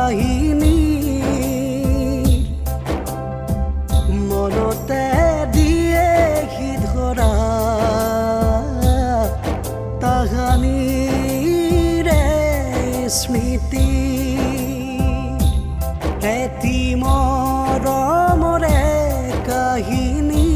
কাহিনী মনতে দিয়ে সি ধৰা তাহানিৰে স্মৃতি এটি মৰমৰে কাহিনী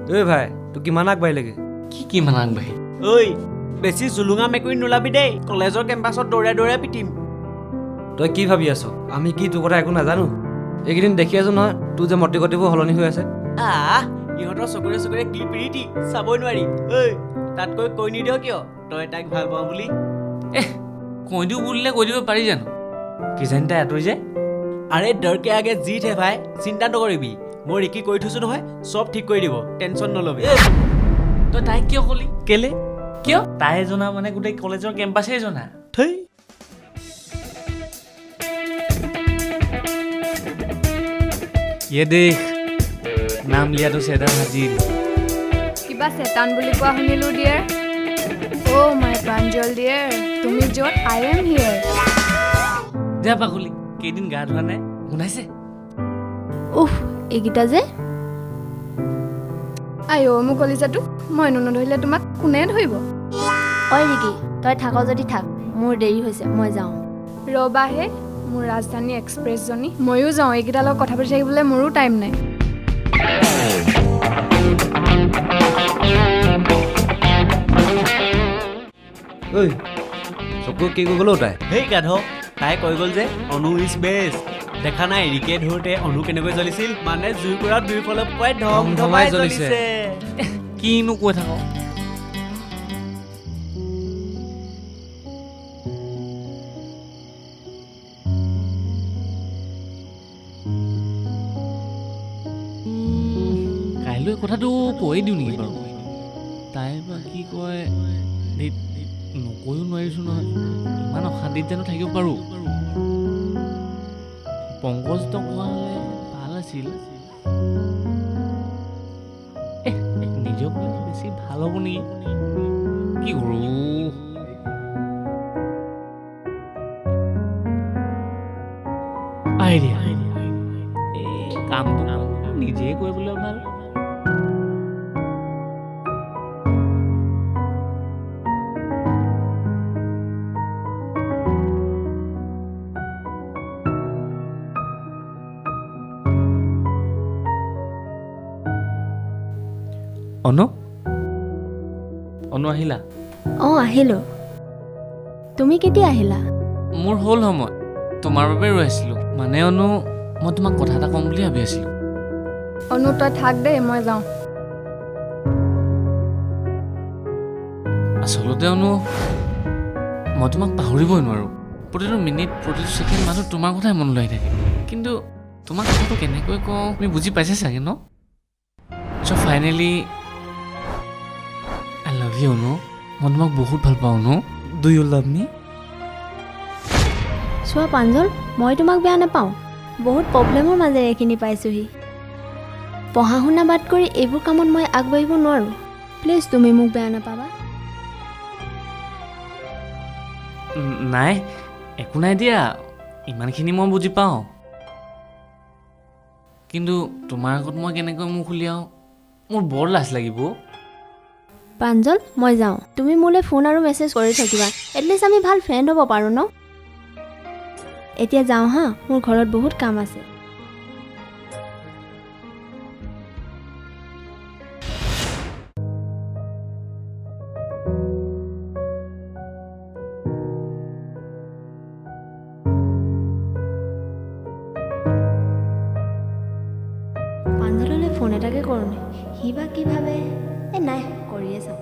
ঐ ভাই তোক কিমান আগবাঢ়িলেগে কিমান আগবাঢ়ি ঐ বেছি জুলুঙা মেকুৰী নোলাবি দেই কলেজৰ কেম্পাছত দৌৰাই দৌৰাই পিটিম তই কি ভাবি আছ আমি কি তোৰ কথা একো নাজানো এইকেইদিন দেখি আছো নহয় তোৰ যে মতি গতিবোৰ সলনি হৈ আছে ইহঁতৰ চকুৰে চকুৰে কি প্ৰীতি চাবই নোৱাৰি ঐ তাতকৈ কৈ নিদিয় কিয় তই তাইক ভাল পাওঁ বুলি কৈ দিওঁ বুলিলে কৈ দিব পাৰি জানো কিজানি তাই আঁতৰি যে আৰে ডৰকে আগে জিত হে ভাই চিন্তা নকৰিবি মই ৰিকি কৈ থৈছো নহয় চব ঠিক কৰি দিব টেনচন নলবি তই তাইক কিয় কলি কেলে কিয় তাই জনা মানে গোটেই কলেজৰ কেম্পাছেই জনা থৈ ये देख नाम लिया तो सेदा हाजिर কিবা চেতান বুলি কোৱা শুনিলো ডিয়াৰ অ' মাই প্ৰাঞ্জল ডিয়াৰ তুমি য'ত আই এম হিয়াৰ দে পাখলি কেইদিন গা ধোৱা নাই শুনাইছে উফ এইকেইটা যে আই অ' মোৰ কলিজাটো মইনো নধৰিলে তোমাক কোনে ধৰিব ঐ ৰিকি তই থাক যদি থাক মোৰ দেৰি হৈছে মই যাওঁ ৰবাহে মোৰ ৰাজধানী এক্সপ্ৰেছজনী ময়ো যাওঁ এইকেইটাৰ লগত কথা পাতি থাকিবলৈ মোৰো টাইম নাই ঐ চকু কি কৈ গ'লো তাই হেই গাধ তাই কৈ গ'ল যে অনু ইজ বেষ্ট দেখা নাই ৰিকে ধৰোতে অনু কেনেকৈ জ্বলিছিল মানে জুই কুৰা দুইফালৰ পৰাই ধম ধমাই জ্বলিছে কিনো কৈ থাক কাইলৈ কথাটো কৈ দিওঁ নেকি বাৰু তাই বা কি কয় নকৈও নোৱাৰিছোঁ নহয় ইমান অশান্তিত জানো থাকিব পাৰোঁ পংকজটো কোৱা হ'লে ভাল আছিল নিজক বেছি ভাল হ'ব নেকি কি কৰোঁ আইডিয়া কামটো নিজে কৰিবলৈ ভাল অনু আহিলা অঁ আহিলোঁ তুমি কেতিয়া আহিলা মোৰ হ'ল সময় তোমাৰ বাবে ৰৈ আছিলোঁ মানে অনু মই তোমাক কথা এটা ক'ম বুলি ভাবি আছিলোঁ অনু তই থাক দেই মই যাওঁ আচলতে অনু মই তোমাক পাহৰিবই নোৱাৰোঁ প্ৰতিটো মিনিট প্ৰতিটো ছেকেণ্ড মানুহ তোমাৰ কথাই মনলৈ আহি থাকে কিন্তু তোমাক কথাটো কেনেকৈ কওঁ তুমি বুজি পাইছা চাগে ন চ' ফাইনেলি আই লাভ ইউ অনু মই তোমাক বহুত ভাল পাওঁ অনু ডু ইউ লাভ মি চোৱা প্ৰাঞ্জল মই তোমাক বেয়া নাপাওঁ বহুত প্ৰব্লেমৰ মাজেৰে এইখিনি পাইছোঁহি পঢ়া শুনা বাদ কৰি এইবোৰ কামত মই আগবাঢ়িব নোৱাৰোঁ প্লিজ তুমি মোক বেয়া নাপাবা নাই একো নাই দিয়া ইমানখিনি মই বুজি পাওঁ কিন্তু তোমাৰ আগত মই কেনেকৈ মুখ উলিয়াওঁ মোৰ বৰ লাজ লাগিব প্ৰাঞ্জল মই যাওঁ তুমি মোলৈ ফোন আৰু মেছেজ কৰি থাকিবা এটলিষ্ট আমি ভাল ফ্ৰেণ্ড হ'ব পাৰোঁ ন এতিয়া যাওঁ হা মোৰ ঘৰত বহুত কাম আছে সি বা কি ভাবে নাই কৰিয়ে চাওঁ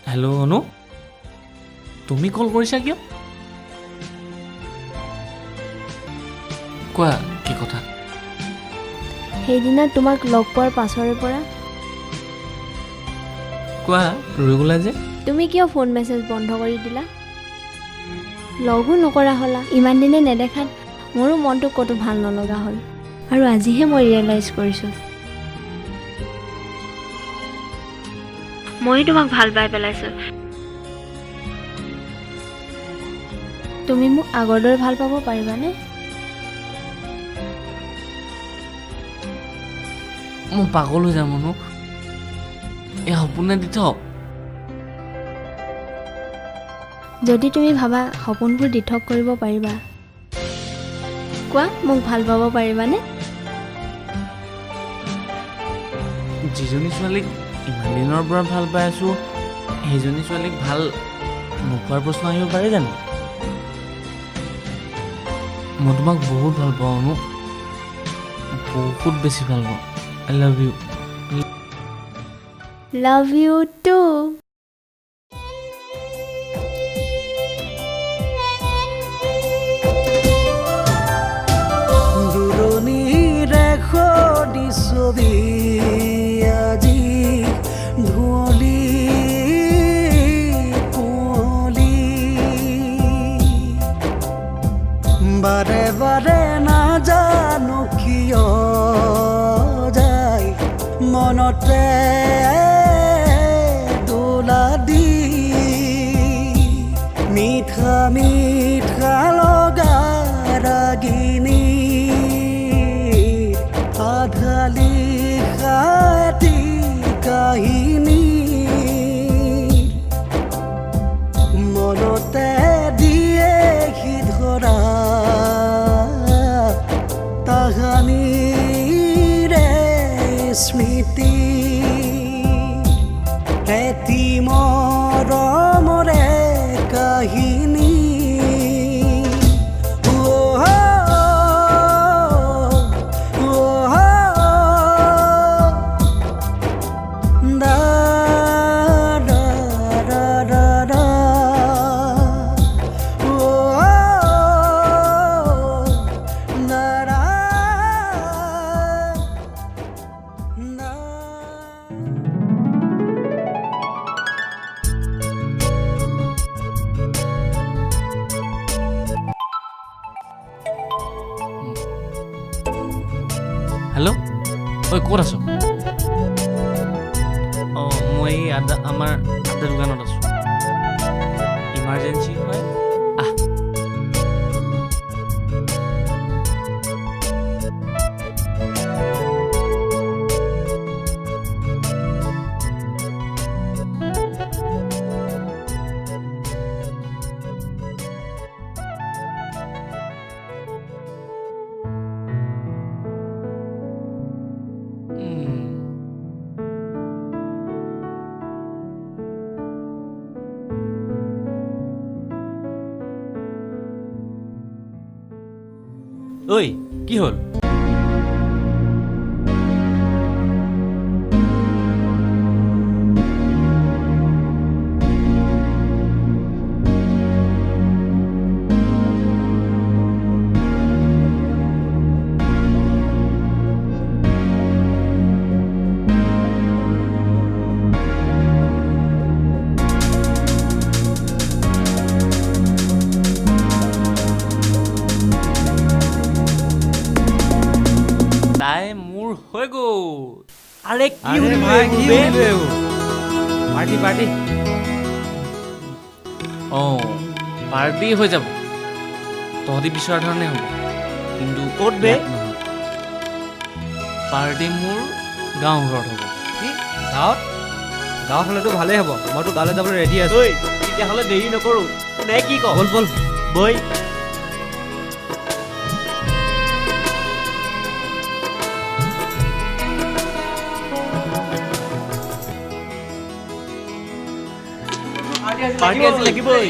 হেল্ল' অনু তুমি কল কৰিছা কিয় কোৱা কি কথা সেইদিনা তোমাক লগ পোৱাৰ পাছৰে পৰা কোৱা ৰৈ গ'লা যে তুমি কিয় ফোন মেছেজ বন্ধ কৰি দিলা লগো নকৰা হ'লা ইমান দিনে নেদেখাত মোৰো মনটো ক'তো ভাল নলগা হ'ল আৰু আজিহে মই ৰিয়েলাইজ কৰিছোঁ মই তোমাক ভাল পাই পেলাইছোঁ তুমি মোক আগৰ দৰে ভাল পাব পাৰিবানে মই পাগল হৈ যাম অনু এই সপোনে দি থওক যদি তুমি ভাবা সপোনবোৰ দিঠক কৰিব পাৰিবা কোৱা মোক ভাল পাব পাৰিবানে যিজনী ছোৱালীক ইমান দিনৰ পৰা ভাল পাই আছোঁ সেইজনী ছোৱালীক ভাল নোপোৱাৰ প্ৰশ্ন আহিব পাৰে জানো মই তোমাক বহুত ভাল পাওঁ অনু বহুত বেছি ভাল পাওঁ I love you love you too দূৰণিৰে সদি ছবি আজি ধুঁৱলি কুঁৱলি বাৰে বাৰে নাজানো কিয় যায় মনতে দোলা দি মিঠা মিঠা লগা ৰাগিনী আধালি খাটি কাহিনী মনতে দিয়ে সি ধৰা তাহানিৰে স্মৃতি এটি মৰমৰে কাহিনী হেল্ল' ঐ ক'ত আছ অঁ মই এই আমাৰ আদা দোকানত আছোঁ ইমাৰ্জেঞ্চি হয় আহ ঐ কি হ'ল হৈ গ'ল আৰে কি পাৰ্টি পাৰ্টি অঁ পাৰ্টি হৈ যাব তহঁতি বিচৰা ধৰণে হ'ব কিন্তু ক'ত বে পাৰ্টি মোৰ গাঁও ঘৰত হ'ব কি গাঁৱত গাঁৱত হ'লেতো ভালেই হ'ব মইতো গাঁৱলৈ যাবলৈ ৰেডি আছোঁ তেতিয়াহ'লে দেৰি নকৰোঁ নে কি ক ব'ল ব'ল বৈ পাৰ্টি আজি লাগিবই